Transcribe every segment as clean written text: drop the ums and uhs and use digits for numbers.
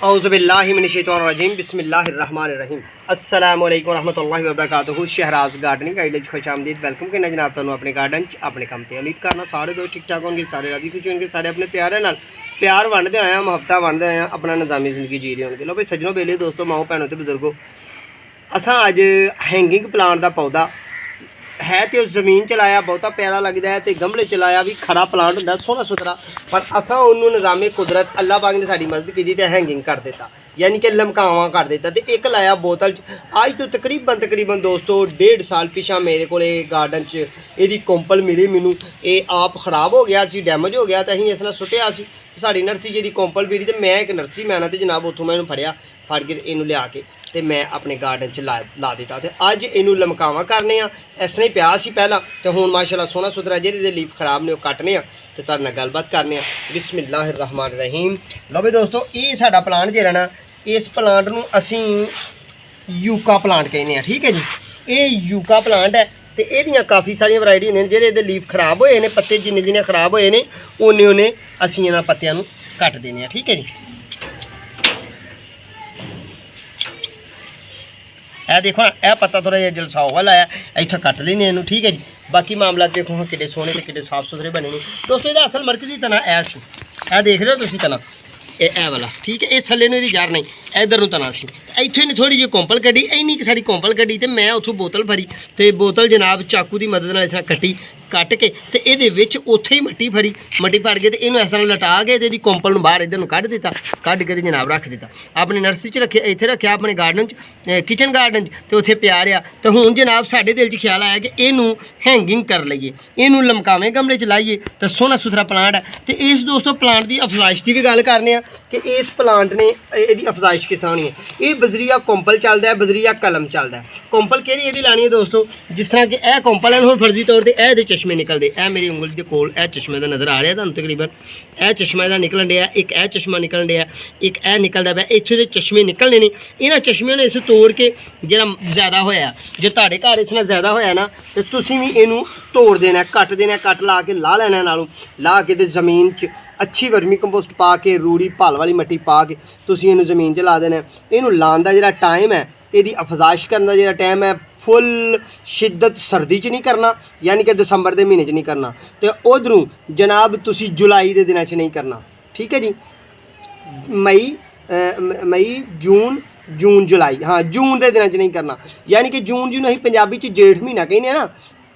औज़ुबिल्लाहिमिनश्शैतानिर्रजीम बिस्मिल्लाहिर्रहमानिर्रहीम अस्सलामु अलैकुम रहमतुल्लाहि व बरकातुहू। शहराज गार्डनिंग गाइड खुशामदीद। वेलकम करना जनाब तुहानू अपने गार्डन च अपने काम ते। उम्मीद करना सारे दोस्त ठीक ठाक होंगे, सारे राजी खुश होंगे, सारे अपने प्यारे नाल प्यार वंडदे आए, मुहब्बतां वंडदे आए, अपना निज़ामी ज़िंदगी जी रहे होंगे। लो भाई सज्जनों, बेले दोस्तों, माओ भैनों ते बुजुर्गों, असां अज हैंगिंग प्लांट का पौधा है तो जमीन च लाया, बहुता प्यारा लगता है, तो गमले च लाया भी खड़ा प्लांट होंदा सोहना सुथरा, पर असा उन्होंने निज़ामे कुदरत अल्लाह पाक ने साड़ी मदद की तो हैंगिंग कर देता, यानी कि लमकावा कर देता। तो एक लाया बोतल अज तो तकरीबन दोस्तों 1.5 साल पिछा मेरे को गार्डन च यदी कोंपल मिली मैनू, ये आप खराब हो गया सी, डैमेज हो गया, तो अं इस सुटिया सी साड़ी नर्सरी जी कोंपल पीड़ी, तो मैं एक नर्सरी मैन तो जनाब उतों मैं फड़िया फड़ के इनू लिया के तो मैं अपने गार्डन च ला दिता। तो अज इनू लमकावा करने इस तरह पिया सी पहला, तो हुण माशाअल्लाह सोहना सुथरा जेहदे लीफ खराब ने कट्टने तो तुहाडे नाल गलबात करने। बिस्मिल्लाहिर्रहमानिर्रहीम। लो भी दोस्तों, ये साडा प्लांट जिहड़ा ना, इस प्लांट नूं असीं यूका प्लांट कहने हैं, ठीक है जी। ये यूका प्लांट है, तो यह काफ़ी सारिया वैरायटी होंदियां ने। जेहदे लीफ खराब होए ने, पत्ते जिन्ने खराब होए ने उन्ने असीं इन्हां पत्तियां नूं कट देने हैं, ठीक है जी। यह देखो ना, यह पत्ता थोड़ा जिहा जलसाओ वाला है, इत्थों कट लेने इनू, ठीक है जी। बाकी मामला देखो हाँ कि सोहने तो कि साफ सुथरे बने ने दोस्तों। यदा असल मरकजी तना ऐ देख रहे हो तुम तना ए वाला, ठीक है। इस थले नूं जार नहीं, इधर नूं तना सी इत्थे ने थोड़ी जी कोंपल कड्डी, इन्नी कि साड़ी कोंपल कड्डी, तो मैं उतों बोतल फड़ी, तो बोतल जनाब चाकू की मदद नाल इस तरह कट के तो ये उत्थे ही मट्टी फड़ी फड़ के तो इनू इस तरह लटा के तो कोंपल नूं बाहर इधर कढ़ दिता, कढ़ के जनाब रख दिता अपनी नर्सरी च रखे, इत्थे रखा अपने गार्डन च किचन गार्डन च, तो उत्थे पिया रहा। तो हुण जनाब साडे दिल च ख्याल आया कि इनू हैंगिंग कर लईए, इनू लमकावें गमले च लाइए, तो सोहना सुथरा प्लांट है। तो इस दोस्तों प्लांट की अफजाइश की भी गल करने कि इस प्लांट ने यदी अफजाइश किस तरह होनी है। ये बजरिया कोंपल चलता है, बजरिया कलम चलता है। कोंपल कि यदी लानी है दोस्तों, जिस तरह कि यह कोंपल है, हुण फर्जी तौर पर यह चश्मे निकलते, यह मेरी उंगली के कोल यह चश्मे का नज़र आ रहा है तुहानूं तकरीबन, यह चश्मा का निकलन दिया, एक यह चश्मा निकलन दिया, एक यह निकलता पाया, इत्थों दे चश्मे निकलने ने। इन्हां चश्मिਆਂ ने इस तोड़ के जिहड़ा ज़्यादा होया, जो तुहाडे घर इस तरह ज़्यादा होया ना, तो तुसीं भी इनू तोड़ देना, कट देना, कट ला के ला लेना, नालों ला के जमीन च अच्छी वर्मी कंपोस्ट पा के, रूड़ी भल वाली मट्टी पा के तुसीं इनू जमीन च ला देना। इनू लाने का जिहड़ा टाइम है, यदी अफजाइश करने का जो टाइम है, फुल शिद्दत सर्दी च नहीं करना, यानी कि दिसंबर के महीने च नहीं करना, तो उधरों जनाब तुसी जुलाई के दिनों च नहीं करना, ठीक है जी। मई जून जुलाई, हाँ जून के दिनों च नहीं करना, यानी कि जून जिन्होंने असीं पंजाबी च जेठ महीना कहने ना,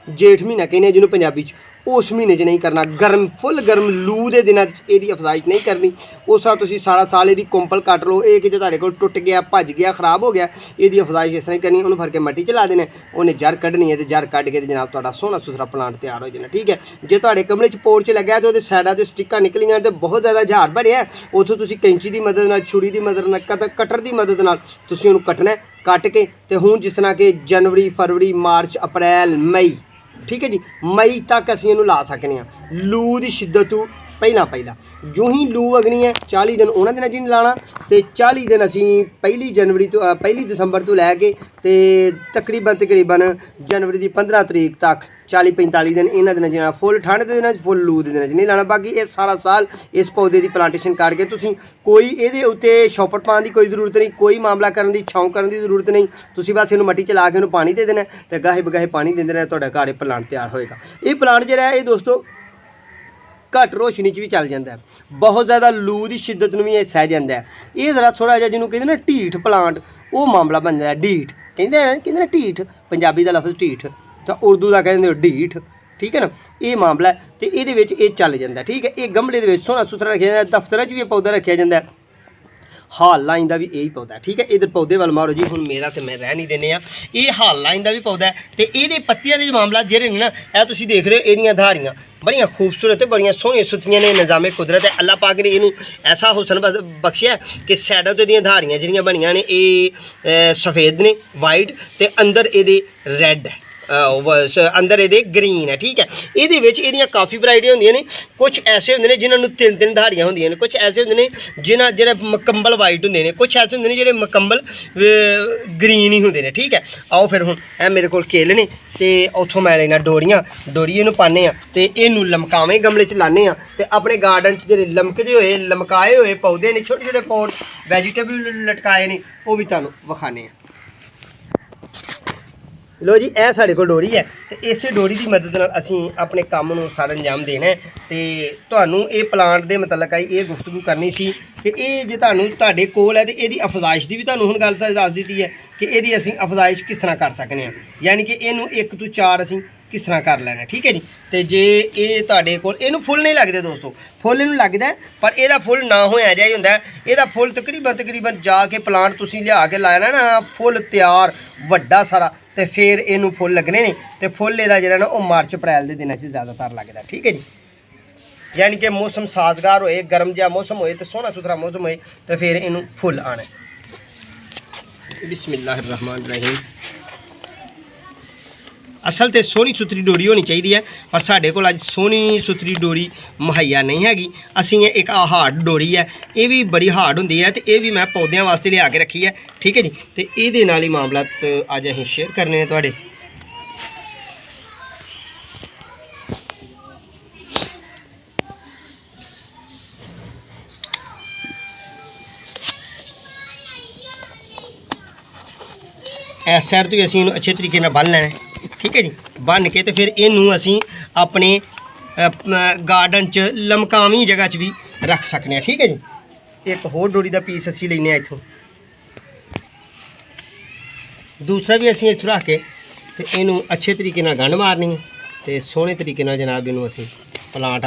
जेठ महीना कहने जिन्होंने पंजाबी च, उस महीने च नहीं करना। गर्म फुल गर्म लू के दिनों यदी अफजाइश नहीं करनी। उस तरह तुसीं सारा साल यदी कोंपल कट लो, ये कि तुहाडे कोल टुट गया, भज गया, खराब हो गया, यदी अफजाइश इस तरह करनी, उन्होंने फड़ के मट्टी च ला देना, उन्हें जड़ कड्ढनी है, तो जड़ कड्ढ के जनाब तुहाडा सोहना सुथरा प्लांट तैयार हो जाना, ठीक है। जे तुहाडे गमले च पोर च लग्या तो साइडां ते स्टिक्कां निकलियां, तो बहुत ज़्यादा झाड़ बढ़िया, उत्थों तुसीं कैंची की मदद नाल, छुरी की मदद नाल, कटर की मदद नाल तुसीं उहनूं कट्टना, कट के तो हुण जिस तरह कि जनवरी फरवरी मार्च अप्रैल मई, ठीक है जी, मई तक असीं इहनूं ला सकने हैं। लू की शिद्दत तो पहला जो ही लू अगनी है 40 दिन उन्होंने दिनों च नहीं लाना, तो 40 दिन असीं 1 दिसंबर तो लैके तो तकरीबन जनवरी की 15 तरीक तक 40-45 दिन इन्होंने दिनों जना फुल ठंड के दिनों फुल लू के दिनों नहीं लाना। बाकी ये सारा साल इस पौधे की प्लांटेशन करके तुसीं कोई ये उत्ते छौपड़ पाने की कोई जरूरत नहीं, कोई मामला करने की छाँव करने की जरूरत नहीं, तुसीं बस इन्हूं मट्टी च ला के उन्होंने पानी दे देना, तो गाहे बगाहे पानी देंदे रहना, तुहाडा घर प्लांट तैयार होएगा। ये प्लांट जिहड़ा है ये दोस्तों घट रोशनी च भी चल जाता है, बहुत ज़्यादा लू की शिद्दत में भी यह सह जाता है। ये जरा थोड़ा जिहा जिन्होंने कहते ना ढीठ प्लांट, वो मामला बन जाता है। ढीठ कहते ना ढीठ, पंजाबी का लफ्ज़ ढीठ, तो उर्दू का कहते ढीठ, ठीक है ना। ये मामला है, तो ये चल जाता है, ठीक है। ये गमले के सोहना सुथरा रखा जाता है, दफ्तर भी पौधा रखा जाता है, हाल लाइन का भी यही पौधा है, ठीक है। इधर पौधे वाल मारो जी, हुण मेरा तो मैं रह नहीं देने, ये हाल लाइन का भी पौधा है। तो ये पत्तियां के मामला जेहड़े ने ना, यह तुसीं देख रहे हो, इहदियां धारियां बड़ियां खूबसूरत, बड़ियां सोहनियां सुथरियां ने, निज़ामे कुदरत है। अल्लाह पाक ने इनू ऐसा हुसन बख्शिया कि साइडों ते दियां धारियां जिहड़ियां बनियां ने, ये सफ़ेद ने वाइट, तो अंदर ये रैड है, अंदर ये ग्रीन है। ठीक है, ये काफ़ी वैरायटियां होंदियां ने। कुछ ऐसे होंदे ने जिन्होंने 3-3 धारियां होंदियां ने, कुछ ऐसे होंदे ने जिन्हें मकंबल वाइट होंदे ने, कुछ ऐसे होंदे ने जिहड़े मकंबल ग्रीन ही होंदे ने। ठीक है, आओ फिर हुण ए मेरे कोल केले ने ते उत्थों मैं लेना डोरियां, डोरी इहनूं पाने आ ते इहनूं लमकावें गमले च लाने आ ते अपने गार्डन च जिहड़े लमकदे होए लमकाए होए पौधे ने, छोटे छोटे पौध वैजीटेबल लटकाए ने, वो भी तुहानूं विखाने आ। लो जी, यह साढ़े को डोरी है तो इस डोरी की मदद नाल असीं अपने काम नूं सारा अंजाम देना है। तो तुहानूं ये प्लांट दे मतलब ये गुफ्तगू करनी सी कि ये जे तुहानूं तुहाडे कोल है तो इहदी अफजाइश की भी तुहानूं हुण गल दस दित्ती है कि इहदी असीं अफजाइश किस तरह कर सकने हैं, यानी कि इहनूं 1 ਤੋਂ 4 असीं किस तरह कर लेना। ठीक है जी, तो जे ये तुहाडे कोल इहनूं फुੱਲ नहीं लगदे दोस्तों, फुੱਲ इहनूं लगदा है पर इहदा फुੱਲ ना होया जिहा ही हुंदा है। इहदा फुੱਲ तकरीबन जाके प्लांट तुसीं लिया के लाया ना फुੱਲ तैयार वड्डा सारा तो फिर इनू फुੱਲ लगने ने। तो फुੱਲ इहदा जिहड़ा ना वो मार्च अप्रैल के दिनों ज़्यादातर लगता। ठीक है जी, यानी कि मौसम साजगार होए, गर्म जहा मौसम होए तो सोहना सुथरा मौसम होए तो फिर इनू फुੱਲ आना। बिस्मिल्लाहिर्रहमानिर्रहीम। असल तो सोहनी सुथरी डोरी होनी चाहिए है पर साढ़े कोल अज सोहनी सुथरी डोरी मुहैया नहीं हैगी। असीं एक हार्ड डोरी है, ये भी बड़ी हार्ड होंदी है तो ये भी मैं पौधों वास्ते लिया के रखी है। ठीक है जी, तो ये नाल ही मामला अज असीं शेयर करने हैं तुहाडे। इस साइड तो भी असीं इहनूं अच्छे तरीके नाल बन लेना है। ठीक है जी, बन के तो फिर इनू असी अपने गार्डन च लमकावी जगह च भी रख सकते हैं। ठीक है जी, एक होर डोरी का पीस असी लेने इत्थों, दूसरा भी असी इत्थों रख के तो इनू अच्छे तरीके नाल गंढ मारनी है तो सोहने तरीके नाल जनाब इनू असी प्लांट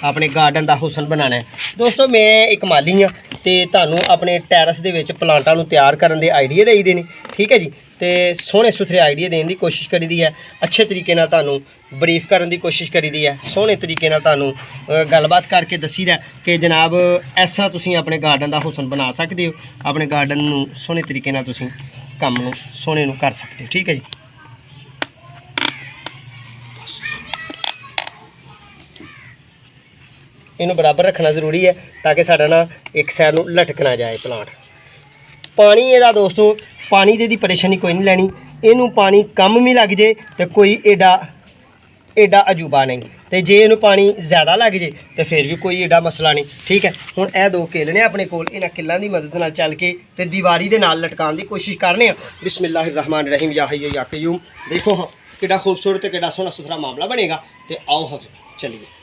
अपने गार्डन का हुसन बनाना है। दोस्तों मैं एक माली हाँ तो तुहानूं अपने टैरस दे विच प्लांटां नूं तैयार करन दे आइडिया देई दे ने। ठीक है जी, तो सोहने सुथरे आइडिया देने की कोशिश करी दी है, अच्छे तरीके नाल तुहानूं ब्रीफ करन दी कोशिश करी दी है, सोहने तरीके नाल तुहानूं गलबात करके दसी दा कि जनाब इस तरह तुसीं अपने गार्डन का हुसन बना सकते हो, अपने गार्डन नूं सोहने तरीके नाल तुसीं काम नूं सोहने नूं कर सकते हो। ठीक है जी, इनू बराबर रखना जरूरी है ताकि साडा ना एक साइड नूं लटक ना जाए प्लांट। पानी इहदा दोस्तों पानी दी परेशानी कोई नहीं लैनी, इनू पानी कम भी लग जाए तो कोई एडा अजूबा नहीं, तो जे इनू पानी ज़्यादा लग जाए तो फिर भी कोई एडा मसला नहीं। ठीक है, हुण यह 2 केले ने अपने कोल, इन्हां किल्लां दी मदद नाल चल के ते दीवारी दे नाल लटकाउण दी कोशिश करने। बिस्मिल्लाहिर्रहमानिर्रहीम। या हय्यु या क़य्यूम। देखो हाँ कितना खूबसूरत ते कितना सोहना सुथरा मामला बनेगा। तो आओ हम चलिए।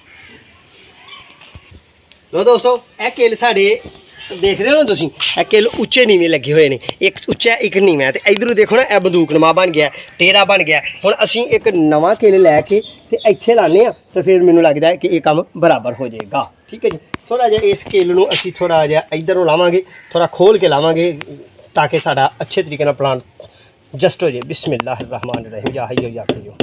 लो दोस्तों, यह केले साढ़े देख रहे हो ना तुसीं, यह केले उच्चे नीवें लगे हुए हैं, एक उच्चा एक नीवां, तो इधरों देखो ना यह बंदूकनुमा बन गया, टेरा बन गया। हुण असीं एक नवा केले लैके ते इत्थे लाने तो फिर मैनूं लगदा है कि ये काम बराबर हो जाएगा। ठीक है जी, थोड़ा जिहा इस केले नूं असीं थोड़ा जिहा इधरों लावांगे, थोड़ा खोल के लावांगे ताकि साडा अच्छे तरीके नाल प्लांट जस्ट हो जाए। बिस्मिल्लाहिर्रहमानिर्रहीम। या हय्यु या क़य्यूम।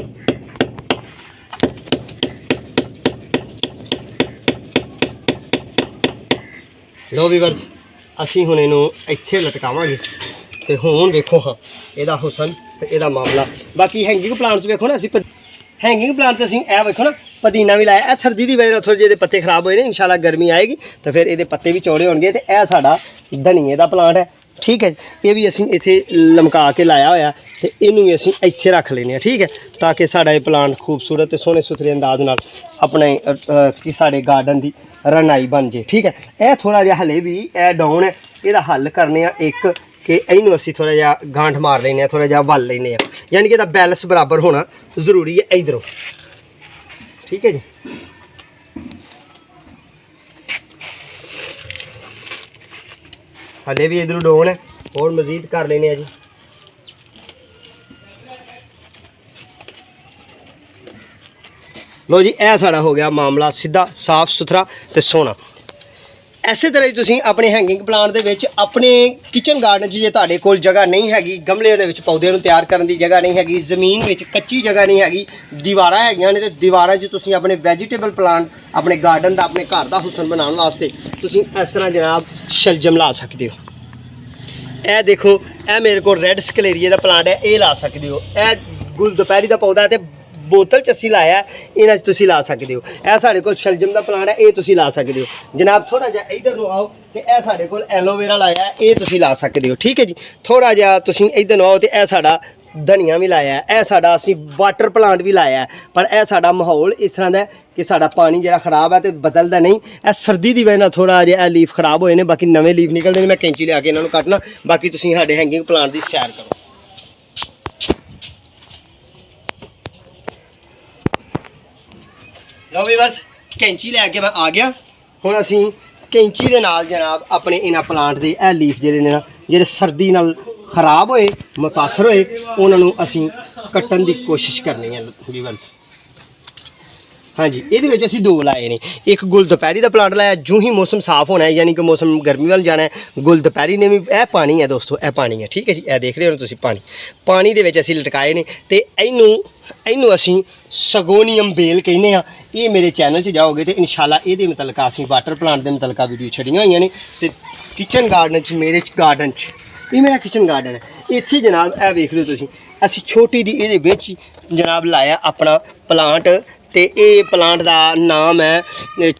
लो वीवर्स, असीं हुण इहनूं इत्थे लटकावांगे तो हुण देखो हाँ इहदा हुसन ते इहदा मामला। बाकी हैंगिंग प्लांट्स देखो ना, असीं हैंगिंग प्लांट्स असीं ए देखो ना पुदीना भी लाया, सर्दी की वजह थोड़े ਜਿਹੇ पत्ते खराब होए ने, इंशाल्लाह गर्मी आएगी तो फिर ये पत्ते भी चौड़े होणगे। तो यह साडा धनिए का प्लांट है। ठीक है, ये भी असीं इत्थे लमका के लाया होया तो इनू भी असीं इत्थे रख लेने। ठीक है, ताकि साडा ये प्लांट खूबसूरत ते सोहने सुथरे अंदाज नाल अपने कि साडे गार्डन की रनाई बन जाए। ठीक है, यह थोड़ा जिहा हले भी यह डाउन है, यदा हल करने एक कि इनू असीं थोड़ा जिहा गांठ मार लेने, थोड़ा जिहा वल लेने, यानी कि बैलेंस बराबर होना जरूरी है इधरों। ठीक है जी, हले भी इधरों डाउन है और मजीद कर लेने जी। लो जी, यह साड़ा हो गया मामला सीधा साफ सुथरा तो सोहना। इस तरह ही तुसीं अपने हैंगिंग प्लांट दे विच अपने किचन गार्डन जे तुहाडे कोल जगह नहीं हैगी, गमले दे विच पौधे नूं तैयार करन दी जगह नहीं हैगी, जमीन विच कच्ची जगह नहीं हैगी, दीवारां हैगियां ने ते दीवारां 'च तुसीं अपने वैजीटेबल प्लांट अपने गार्डन दा अपने घर दा हुसन बनाउण वास्ते तुसीं इस तरह जनाब शलजम ला सकदे हो। यह देखो, यह मेरे को रेड स्कलेरिया का प्लांट है, ये ला सकते हो। यह ਗੁਲ ਦੁਪਹਿਰੀ ਦਾ ਪੌਦਾ ਤੇ ਬੋਤਲ ਚ ਅਸੀਂ ਲਾਇਆ, ਇਹਨਾਂ 'ਚ ਤੁਸੀਂ ਲਾ ਸਕਦੇ ਹੋ। ਇਹ ਸਾਡੇ ਕੋਲ ਸ਼ਲਜਮ ਦਾ ਪਲਾਂਟ ਹੈ, ਇਹ ਤੁਸੀਂ ਲਾ ਸਕਦੇ ਹੋ ਜਨਾਬ। ਥੋੜਾ ਜਿਹਾ ਇਧਰ ਨੂੰ ਆਓ ਤੇ ਇਹ ਸਾਡੇ ਕੋਲ ਐਲੋਵੇਰਾ ਲਾਇਆ, ਇਹ ਤੁਸੀਂ ਲਾ ਸਕਦੇ ਹੋ, ਠੀਕ ਹੈ ਜੀ। ਥੋੜਾ ਜਿਹਾ ਤੁਸੀਂ ਇਧਰ ਨੂੰ ਆਓ ਤੇ ਇਹ ਸਾਡਾ ਧਨੀਆ ਵੀ ਲਾਇਆ, ਇਹ ਸਾਡਾ ਅਸੀਂ ਵਾਟਰ ਪਲਾਂਟ ਵੀ ਲਾਇਆ। ਪਰ ਇਹ ਸਾਡਾ ਮਾਹੌਲ ਇਸ ਤਰ੍ਹਾਂ ਦਾ ਕਿ ਸਾਡਾ ਪਾਣੀ ਜਿਹੜਾ ਖਰਾਬ ਹੈ ਤੇ ਬਦਲਦਾ ਨਹੀਂ। ਇਹ ਸਰਦੀ ਦੀ ਵਜ੍ਹਾ ਨਾਲ ਥੋੜਾ ਜਿਹਾ ਲੀਫ ਖਰਾਬ ਹੋਏ ਨੇ, ਬਾਕੀ ਨਵੇਂ ਲੀਫ ਨਿਕਲਦੇ ਨੇ। ਮੈਂ ਕੈਂਚੀ ਲਿਆ ਕੇ ਇਹਨਾਂ ਨੂੰ ਕੱਟਣਾ। ਬਾਕੀ ਤੁਸੀਂ ਸਾਡੇ ਹੈਂਗਿੰਗ ਪਲਾਂਟ ਦੀ ਸੈਰ ਕਰੋ। ਲਓ ਵੀਵਰਸ, ਕੈਂਚੀ ਲੈ ਕੇ ਮੈਂ ਆ ਗਿਆ। ਹੁਣ ਅਸੀਂ ਕੈਂਚੀ ਦੇ ਨਾਲ ਜਨਾਬ ਆਪਣੇ ਇਹਨਾਂ ਪਲਾਂਟ ਦੇ ਇਹ ਲੀਫ ਜਿਹੜੇ ਨੇ ਨਾ, ਜਿਹੜੇ ਸਰਦੀ ਨਾਲ ਖਰਾਬ ਹੋਏ, ਮੁਤਾਸਰ ਹੋਏ, ਉਹਨਾਂ ਨੂੰ ਅਸੀਂ ਕੱਟਣ ਦੀ ਕੋਸ਼ਿਸ਼ ਕਰਨੀ ਹੈ ਵੀਵਰਸ। ਹਾਂਜੀ, ਇਹਦੇ ਵਿੱਚ ਅਸੀਂ ਦੋ ਲਾਏ ਨੇ। ਇੱਕ ਗੁਲ ਦੁਪਹਿਰੀ ਦਾ ਪਲਾਂਟ ਲਾਇਆ, ਜੂੰ ਹੀ ਮੌਸਮ ਸਾਫ਼ ਹੋਣਾ ਹੈ, ਯਾਨੀ ਕਿ ਮੌਸਮ ਗਰਮੀ ਵੱਲ ਜਾਣਾ ਹੈ, ਗੁਲ ਦੁਪਹਿਰੀ ਨੇ ਵੀ ਇਹ ਪਾਣੀ ਹੈ ਦੋਸਤੋ, ਇਹ ਪਾਣੀ ਹੈ, ਠੀਕ ਹੈ ਜੀ। ਇਹ ਦੇਖ ਰਹੇ ਹੋ ਤੁਸੀਂ ਪਾਣੀ ਦੇ ਵਿੱਚ ਅਸੀਂ ਲਟਕਾਏ ਨੇ ਤੇ ਇਹਨੂੰ ਅਸੀਂ ਸਗੋਨੀਅਮ ਬੇਲ ਕਹਿੰਦੇ ਆ। ਇਹ ਮੇਰੇ ਚੈਨਲ 'ਚ ਜਾਓਗੇ ਤੇ ਇਨਸ਼ਾਅੱਲਾ ਇਹਦੇ ਮੁਤਲਕ ਅਸੀਂ ਵਾਟਰ ਪਲਾਂਟ ਦੇ ਮੁਤਲਕ ਵੀਡੀਓ ਛੱਡੀਆਂ ਹੋਈਆਂ ਨੇ। ਤੇ ਕਿਚਨ ਗਾਰਡਨ 'ਚ, ਮੇਰੇ ਗਾਰਡਨ 'ਚ, ਇਹ ਮੇਰਾ ਕਿਚਨ ਗਾਰਡਨ ਹੈ। ਇੱਥੇ ਜਨਾਬ ਇਹ ਵੇਖ ਲਓ ਤੁਸੀਂ, ਅਸੀਂ ਛੋਟੀ ਦੀ ਇਹਦੇ ਵਿੱਚ ਜਨਾਬ ਲਾਇਆ ਆਪਣਾ ਪਲਾਂਟ ਤੇ ਇਹ ਪਲਾਂਟ ਦਾ ਨਾਮ ਹੈ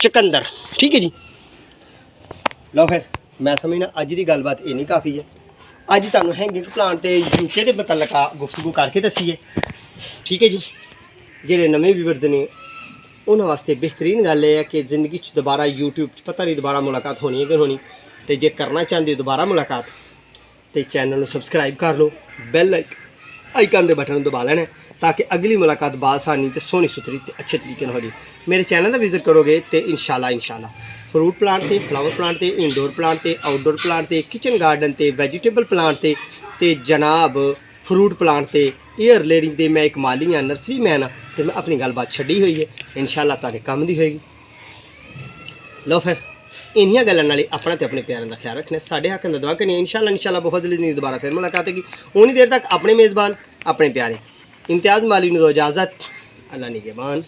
ਚੁਕੰਦਰ, ਠੀਕ ਹੈ ਜੀ। ਲਓ ਫਿਰ ਮੈਂ ਸਮਝਣਾ ਅੱਜ ਦੀ ਗੱਲਬਾਤ ਇਹ ਨਹੀਂ ਕਾਫੀ ਹੈ। ਅੱਜ ਤੁਹਾਨੂੰ ਹੈਂਗਿੰਗ ਪਲਾਂਟ ਤੇ ਯੂਕੇ ਦੇ ਮੁਤਲਕ ਗੁਫ਼ਤਗੂ ਕਰਕੇ ਦੱਸੀਏ, ਠੀਕ ਹੈ ਜੀ। ਜਿਹੜੇ ਨਵੇਂ ਵੀਵਰਸ ਨੇ ਉਹਨਾਂ ਵਾਸਤੇ ਬਿਹਤਰੀਨ ਗੱਲ ਇਹ ਹੈ ਕਿ ਜ਼ਿੰਦਗੀ 'ਚ ਦੁਬਾਰਾ YouTube 'ਚ ਪਤਾ ਨਹੀਂ ਦੁਬਾਰਾ ਮੁਲਾਕਾਤ ਹੋਣੀ ਹੈ ਕਿ ਹੋਣੀ, ਤੇ ਜੇ ਕਰਨਾ ਚਾਹੁੰਦੇ ਹੋ ਦੁਬਾਰਾ ਮੁਲਾਕਾਤ ਤੇ ਚੈਨਲ ਨੂੰ ਸਬਸਕ੍ਰਾਈਬ ਕਰ ਲਓ, ਬੈਲ ਆਈਕਨ ਦੇ ਬਟਨ ਨੂੰ ਦਬਾ ਲੈਣਾ ताकि अगली मुलाकात बासानी तो सोहनी सुथरी तो अच्छे तरीके हो जाए। मेरे चैनल का विजिट करोगे तो इंशाल्लाह फ्रूट प्लांट ते, फ्लावर प्लांट ते, इंडोर प्लांट ते, आउटडोर प्लांट ते, किचन गार्डन ते, वैजीटेबल प्लांट ते जनाब फ्रूट प्लांट ते, एयर लेयरिंग ते मैं एक माली हाँ, नर्सरी मैन हाँ, तो मैं अपनी गलबात छड़ी हुई है, इंशाल्लाह तुहाडे काम दी होएगी। लो फिर इन्हियां गल्लां नाल अपना ते अपने प्यारों का ख्याल रखना। साढ़े हक दा दुआ करनी इंशाल्लाह बहुत जल्दी दोबारा फिर मुलाकात होगी। उन्नी देर तक अपने मेज़बान अपने प्यारे इम्तियाज़ माली ने दो इजाज़त। अल्लाह निगहबान।